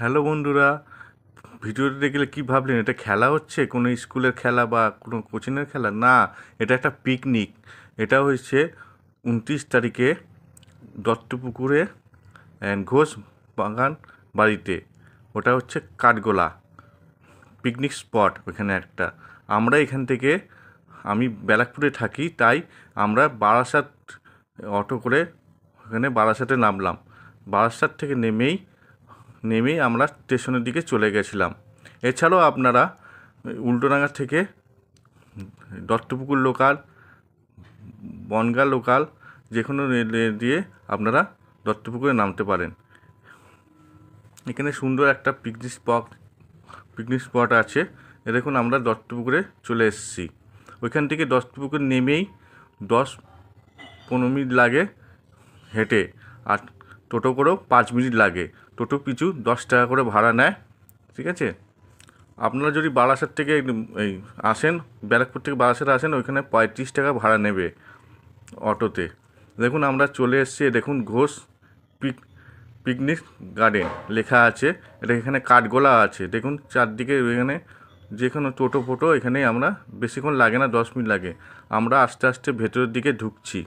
Hello বন্ধুরা, ভিডিওটি দেখলে কি ভাবলেন এটা খেলা হচ্ছে, কোনো স্কুলের খেলা বা কোনো কোচিংয়ের খেলা? না, এটা একটা পিকনিক। এটা হচ্ছে 29 তারিখে দত্তপুকুরে ঘোষ বাগান বাড়িতে। ওটা হচ্ছে কাঠগোলা পিকনিক স্পট। ওখানে একটা আমরা এখান থেকে, আমি ব্যারাকপুরে থাকি, তাই আমরা বারাসাত অটো করে ওখানে বারাসাতে নামলাম। বারাসাত থেকে নেমেই আমরা স্টেশনের দিকে চলে গেছিলাম। এছাড়াও আপনারা উল্টোডাঙ্গা থেকে দত্তপুকুর লোকাল, বনগাঁ লোকাল, যে কোনো রেল দিয়ে আপনারা দত্তপুকুরে নামতে পারেন। এখানে সুন্দর একটা পিকনিক স্পট আছে। দেখুন আমরা দত্তপুকুরে চলে এসেছি। ওইখান থেকে দত্তপুকুর নেমেই 10-15 মিনিট লাগে হেঁটে, আর টোটো করেও 5 মিনিট লাগে। টোটো পিছু 10 টাকা করে ভাড়া নেয়, ঠিক আছে? আপনারা যদি বারাসাত থেকে আসেন, ব্যারাকপুর থেকে বারাসাতে আসেন, ওইখানে 35 টাকা ভাড়া নেবে অটোতে। দেখুন আমরা চলে এসেছি। দেখুন ঘোষ পিকনিক গার্ডেন লেখা আছে। এটা এখানে কাঠগোলা আছে। দেখুন চারদিকে এখানে যে কোনো টোটো ফোটো, এখানে আমরা বেশিক্ষণ লাগে না, 10 মিনিট লাগে। আমরা আস্তে আস্তে ভেতরের দিকে ঢুকছি।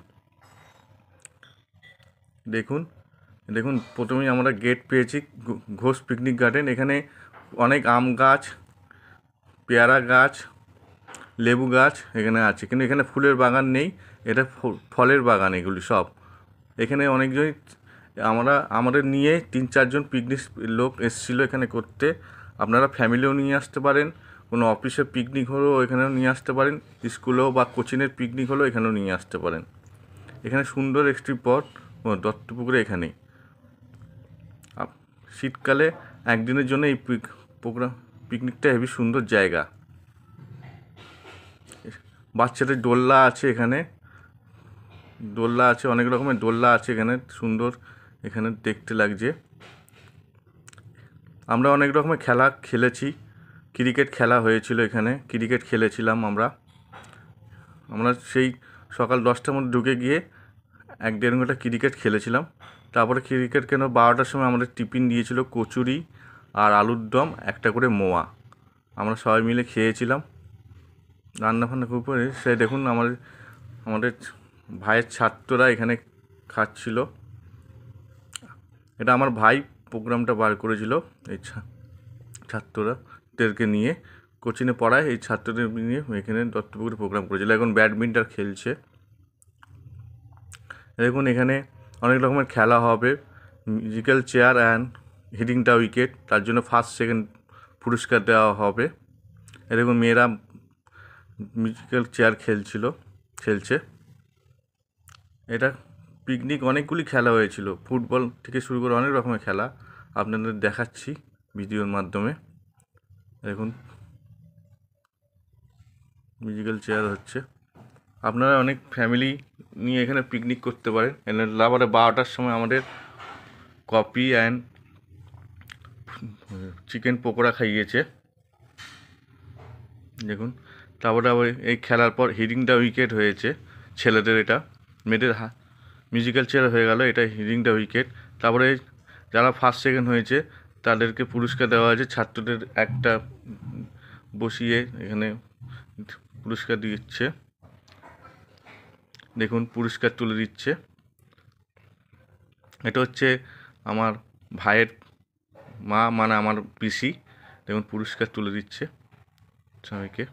দেখুন প্রথমেই আমরা গেট পেয়েছি, ঘোষ পিকনিক গার্ডেন। এখানে অনেক আম গাছ, পেয়ারা গাছ, লেবু গাছ এখানে আছে, কিন্তু এখানে ফুলের বাগান নেই, এটা ফলের বাগান এগুলি সব। এখানে অনেকজনই আমাদের নিয়ে 3-4 জন পিকনিক লোক এসেছিলো এখানে করতে। আপনারা ফ্যামিলিও নিয়ে আসতে পারেন, কোনো অফিসের পিকনিক হলেও এখানেও নিয়ে আসতে পারেন, স্কুলেও বা কোচিংয়ের পিকনিক হলেও এখানেও নিয়ে আসতে পারেন। এখানে সুন্দর একটি স্পট দত্তপুকুরে। এখানেই শীতকালে একদিনের জন্য এই পিকনিকটা হেবি সুন্দর জায়গা। বাচ্চাদের দোলনা আছে এখানে, অনেক রকমের দোলনা আছে এখানে, সুন্দর এখানে দেখতে লাগছে। আমরা অনেক রকমের খেলা খেলেছি। ক্রিকেট খেলা হয়েছিল এখানে, ক্রিকেট খেলেছিলাম আমরা সেই সকাল 10টার মধ্যে ঢুকে গিয়ে 1-1.5 ঘন্টা ক্রিকেট খেলেছিলাম। তারপরে ক্রিকেট কেন 12টার সময় আমাদের টিফিন দিয়েছিল কচুরি আর আলুর দম, একটা করে মোয়া। আমরা সবাই মিলে খেয়েছিলাম। রান্না ফান্না খুব করে সে দেখুন আমাদের ভাইয়ের ছাত্ররা এখানে খাচ্ছিল। এটা আমার ভাই প্রোগ্রামটা বার করেছিল। এই ছাত্রদেরকে নিয়ে কোচিংয়ে পড়ায়, এই ছাত্রদের নিয়ে এখানে দত্তপুকুরে প্রোগ্রাম করেছিল। এখন ব্যাডমিন্টন খেলছে। দেখুন এখানে অনেক রকমের খেলা হবে। Musical chair and hitting the wicket, তার জন্য ফার্স্ট সেকেন্ড পুরস্কার দেওয়া হবে। দেখুন মেয়েরা মিউজিক্যাল চেয়ার খেলছে। এটা পিকনিক, অনেকগুলি খেলা হয়েছিল, ফুটবল থেকে শুরু করে অনেক রকমের খেলা আপনাদের দেখাচ্ছি ভিডিওর মাধ্যমে। দেখুন মিউজিক্যাল চেয়ার হচ্ছে। আপনারা অনেক ফ্যামিলি নিয়ে এখানে পিকনিক করতে পারেন। তারপরে 12টার সময় আমাদের কফি অ্যান্ড চিকেন পকোড়া খাইয়েছে। দেখুন তারপরে আবার এই খেলার পর হিটিং দ্য উইকেট হয়েছে ছেলেদের, এটা মেয়েদের মিউজিক্যাল চেয়ার হয়ে গেল, এটা হিটিং দ্য উইকেট। তারপরে যারা ফার্স্ট সেকেন্ড হয়েছে তাদেরকে পুরস্কার দেওয়া হয়েছে। ছাত্রদের একটা বসিয়ে এখানে পুরস্কার দিচ্ছে। দেখুন পুরস্কার তুলে দিচ্ছে। এটা হচ্ছে আমার ভাইয়ের মা, মানে আমার পিসি। দেখুন পুরস্কার তুলে দিচ্ছে সবাইকে।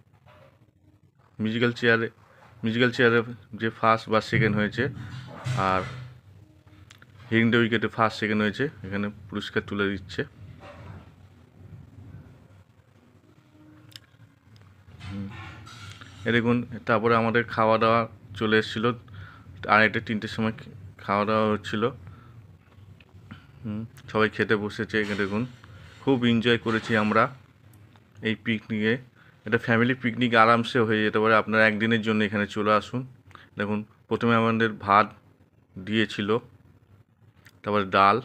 মিউজিক্যাল চেয়ারে যে ফার্স্ট বা সেকেন্ড হয়েছে, আর হিটিং দ্য উইকেটে ফার্স্ট সেকেন্ড হয়েছে, এখানে পুরস্কার তুলে দিচ্ছে। দেখুন তারপরে আমাদের খাওয়া দাওয়া চলে এসেছিলো, 2:30-3টের সময় খাওয়া দাওয়া হচ্ছিলো। সবাই খেতে বসেছে। দেখুন খুব এনজয় করেছি আমরা এই পিকনিকে। এটা ফ্যামিলি পিকনিক আরামসে হয়ে যেতে পারে, আপনারা একদিনের জন্য এখানে চলে আসুন। দেখুন প্রথমে আমাদের ভাত দিয়েছিল, তারপরে ডাল,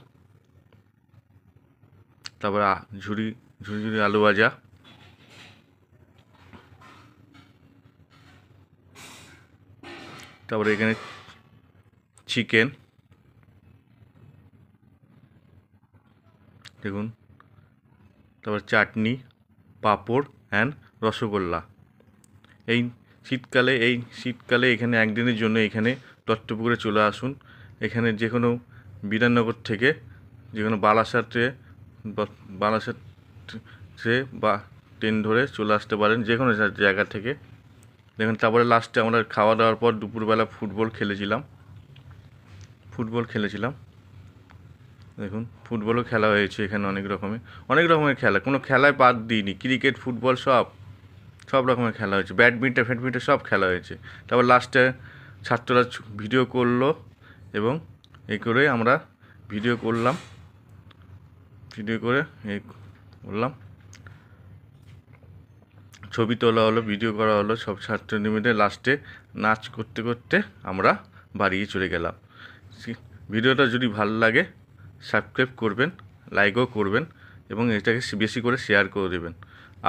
তারপরে ঝুরি আলু ভাজা, তারপরে এখানে চিকেন দেখুন, তারপর চাটনি, পাঁপড় অ্যান্ড রসগোল্লা। এই শীতকালে এখানে একদিনের জন্য এখানে দত্তপুকুরে চলে আসুন। এখানে যে কোনো বিধাননগর থেকে, যে কোনো বারাসাতে বা ট্রেন ধরে চলে আসতে পারেন, যে কোনো জায়গা থেকে। দেখুন, তারপরে লাস্টে আমরা খাওয়া দাওয়ার পর দুপুরবেলা ফুটবল খেলেছিলাম। দেখুন, ফুটবলও খেলা হয়েছে এখানে, অনেক রকমের খেলা, কোনো খেলায় বাদ দিইনি। ক্রিকেট, ফুটবল সব রকমের খেলা হয়েছে, ব্যাডমিন্টন সব খেলা হয়েছে। তারপর লাস্টে ছাত্ররা ভিডিও করলো এবং এই করে আমরা ভিডিও করে ছবি তোলা হলো, ভিডিও করা হলো, সব ছাত্র মিলে লাস্টে নাচ করতে করতে আমরা বাড়িয়ে চলে গেলাম। ভিডিওটা যদি ভালো লাগে সাবস্ক্রাইব করবেন, লাইকও করবেন এবং এটাকে বেশি করে শেয়ার করে দেবেন।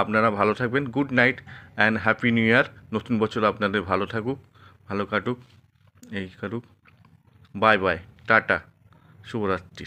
আপনারা ভালো থাকবেন। Good night and happy new year. নতুন বছর আপনাদের ভালো থাকুক, ভালো কাটুক। বাই বাই, টাটা, শুভরাত্রি।